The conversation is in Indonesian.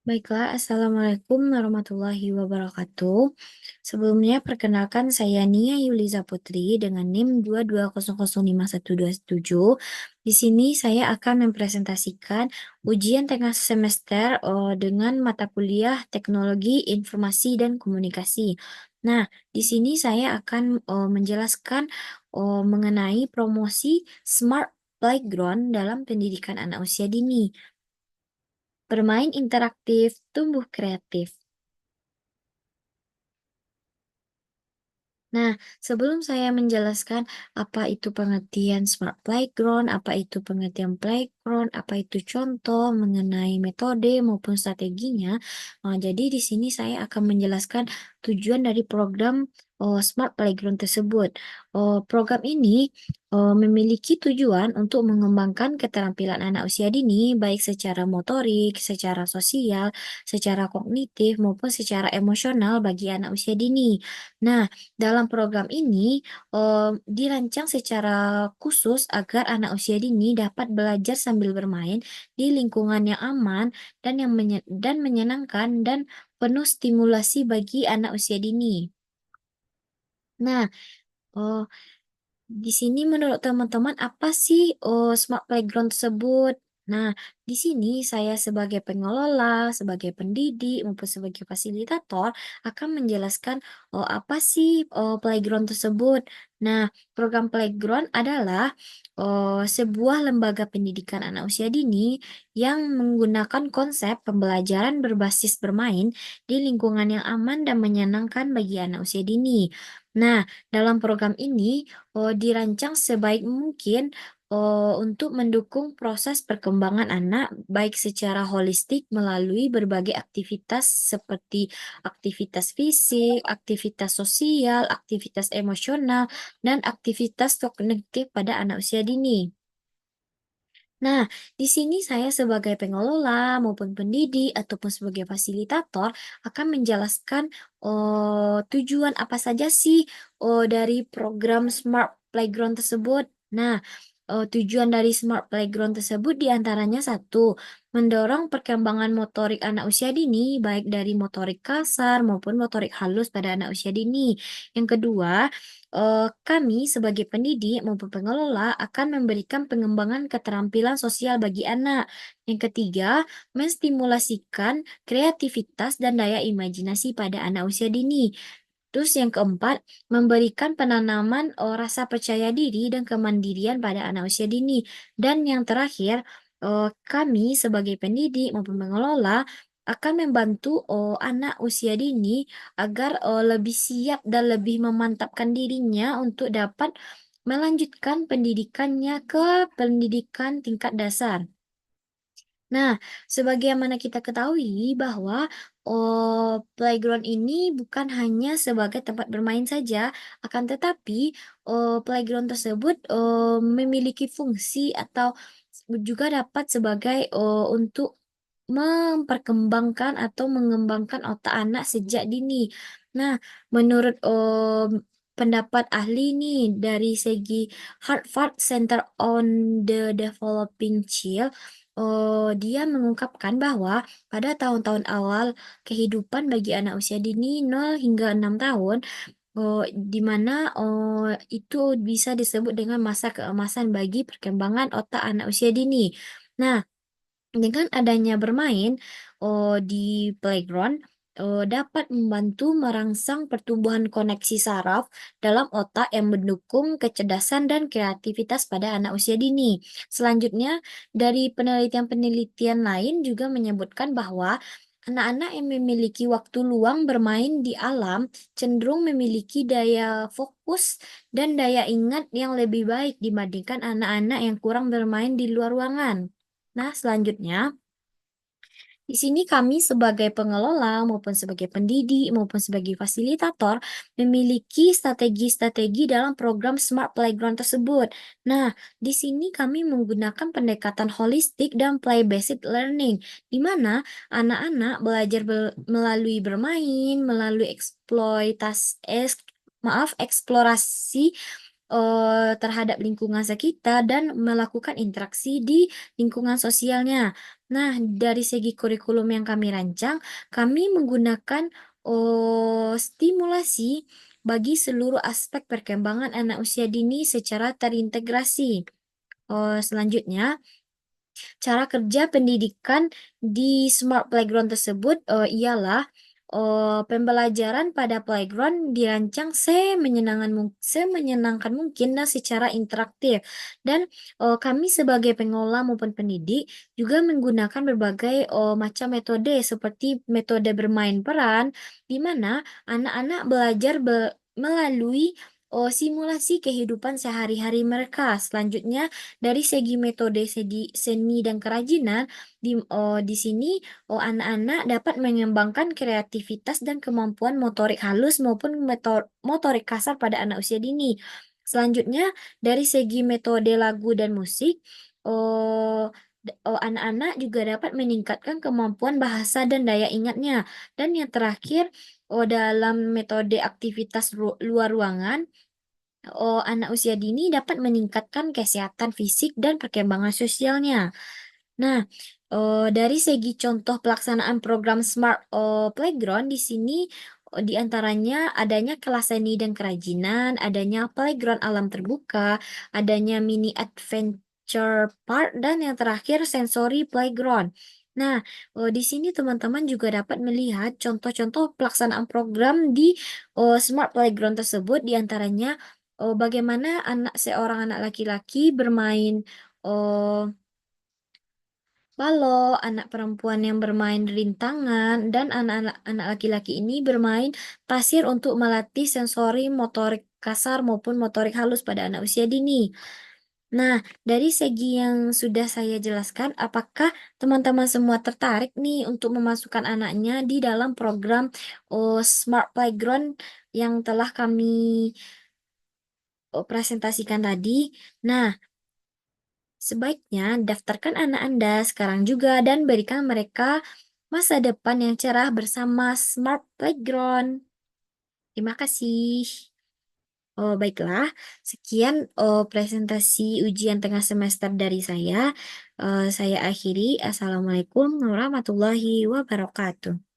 Baiklah, Assalamualaikum warahmatullahi wabarakatuh. Sebelumnya, perkenalkan saya Nia Yuliza Putri dengan NIM 2200512. Di sini saya akan mempresentasikan ujian tengah semester dengan mata kuliah Teknologi Informasi dan Komunikasi. Nah, di sini saya akan menjelaskan mengenai promosi Smart Playground dalam pendidikan anak usia dini. Bermain interaktif, tumbuh kreatif. Nah, sebelum saya menjelaskan apa itu pengertian smart playground, apa itu pengertian playground, apa itu contoh mengenai metode maupun strateginya, jadi di sini saya akan menjelaskan tujuan dari program smart playground tersebut. Program ini memiliki tujuan untuk mengembangkan keterampilan anak usia dini, baik secara motorik, secara sosial, secara kognitif, maupun secara emosional bagi anak usia dini. Nah, dalam program ini, dirancang secara khusus agar anak usia dini dapat belajar sambil bermain di lingkungan yang aman dan menyenangkan dan penuh stimulasi bagi anak usia dini. Nah, eee di sini menurut teman-teman apa sih, smart playground tersebut? Nah, di sini saya sebagai pengelola, sebagai pendidik, maupun sebagai fasilitator akan menjelaskan, apa sih, playground tersebut. Nah, program playground adalah, sebuah lembaga pendidikan anak usia dini yang menggunakan konsep pembelajaran berbasis bermain di lingkungan yang aman dan menyenangkan bagi anak usia dini. Nah, dalam program ini dirancang sebaik mungkin, untuk mendukung proses perkembangan anak, baik secara holistik melalui berbagai aktivitas seperti aktivitas fisik, aktivitas sosial, aktivitas emosional, dan aktivitas kognitif pada anak usia dini. Nah, di sini saya sebagai pengelola maupun pendidik ataupun sebagai fasilitator akan menjelaskan tujuan apa saja sih dari program Smart Playground tersebut. Nah, tujuan dari Smart Playground tersebut diantaranya satu, mendorong perkembangan motorik anak usia dini, baik dari motorik kasar maupun motorik halus pada anak usia dini. Yang kedua, kami sebagai pendidik maupun pengelola akan memberikan pengembangan keterampilan sosial bagi anak. Yang ketiga, menstimulasikan kreativitas dan daya imajinasi pada anak usia dini. Terus yang keempat, memberikan penanaman rasa percaya diri dan kemandirian pada anak usia dini. Dan yang terakhir, kami sebagai pendidik maupun pengelola akan membantu anak usia dini agar lebih siap dan lebih memantapkan dirinya untuk dapat melanjutkan pendidikannya ke pendidikan tingkat dasar. Nah, sebagaimana kita ketahui bahwa, playground ini bukan hanya sebagai tempat bermain saja, akan tetapi, playground tersebut, memiliki fungsi atau juga dapat sebagai, untuk memperkembangkan atau mengembangkan otak anak sejak dini. Nah, menurut, pendapat ahli nih dari segi Harvard Center on the Developing Child, dia mengungkapkan bahwa pada tahun-tahun awal kehidupan bagi anak usia dini 0 hingga 6 tahun, di mana, itu bisa disebut dengan masa keemasan bagi perkembangan otak anak usia dini. Nah, dengan adanya bermain, di playground, dapat membantu merangsang pertumbuhan koneksi saraf dalam otak yang mendukung kecerdasan dan kreativitas pada anak usia dini. Selanjutnya, dari penelitian-penelitian lain juga menyebutkan bahwa anak-anak yang memiliki waktu luang bermain di alam cenderung memiliki daya fokus dan daya ingat yang lebih baik dibandingkan anak-anak yang kurang bermain di luar ruangan. Nah, selanjutnya, di sini kami sebagai pengelola maupun sebagai pendidik maupun sebagai fasilitator memiliki strategi-strategi dalam program Smart Playground tersebut. Nah, di sini kami menggunakan pendekatan holistik dan play-based learning, di mana anak-anak belajar melalui bermain, melalui eksplorasi terhadap lingkungan sekitar dan melakukan interaksi di lingkungan sosialnya. Nah, dari segi kurikulum yang kami rancang, kami menggunakan stimulasi bagi seluruh aspek perkembangan anak usia dini secara terintegrasi. Selanjutnya, cara kerja pendidikan di Smart Playground tersebut ialah pembelajaran pada playground dirancang semenyenangkan mungkin dan secara interaktif. Dan kami sebagai pengelola maupun pendidik juga menggunakan berbagai macam metode seperti metode bermain peran, di mana anak-anak belajar melalui simulasi kehidupan sehari-hari mereka. Selanjutnya, dari segi metode seni dan kerajinan, di sini anak-anak dapat mengembangkan kreativitas dan kemampuan motorik halus maupun motorik kasar pada anak usia dini. Selanjutnya, dari segi metode lagu dan musik, eh, anak-anak juga dapat meningkatkan kemampuan bahasa dan daya ingatnya. Dan yang terakhir, dalam metode aktivitas luar ruangan, anak usia dini dapat meningkatkan kesehatan fisik dan perkembangan sosialnya. Nah, dari segi contoh pelaksanaan program Smart Playground di sini di antaranya adanya kelas seni dan kerajinan, adanya playground alam terbuka, adanya mini adventure park, dan yang terakhir sensory playground. Nah, di sini teman-teman juga dapat melihat contoh-contoh pelaksanaan program di Smart Playground tersebut, di antaranya bagaimana seorang anak laki-laki bermain eh, balok, anak perempuan yang bermain rintangan, dan anak laki-laki ini bermain pasir untuk melatih sensori motorik kasar maupun motorik halus pada anak usia dini. Nah, dari segi yang sudah saya jelaskan, apakah teman-teman semua tertarik nih untuk memasukkan anaknya di dalam program Smart Playground yang telah kami presentasikan tadi? Nah, sebaiknya daftarkan anak Anda sekarang juga dan berikan mereka masa depan yang cerah bersama Smart Playground. Terima kasih. Oh, baiklah, sekian presentasi ujian tengah semester dari saya. Saya akhiri. Assalamualaikum warahmatullahi wabarakatuh.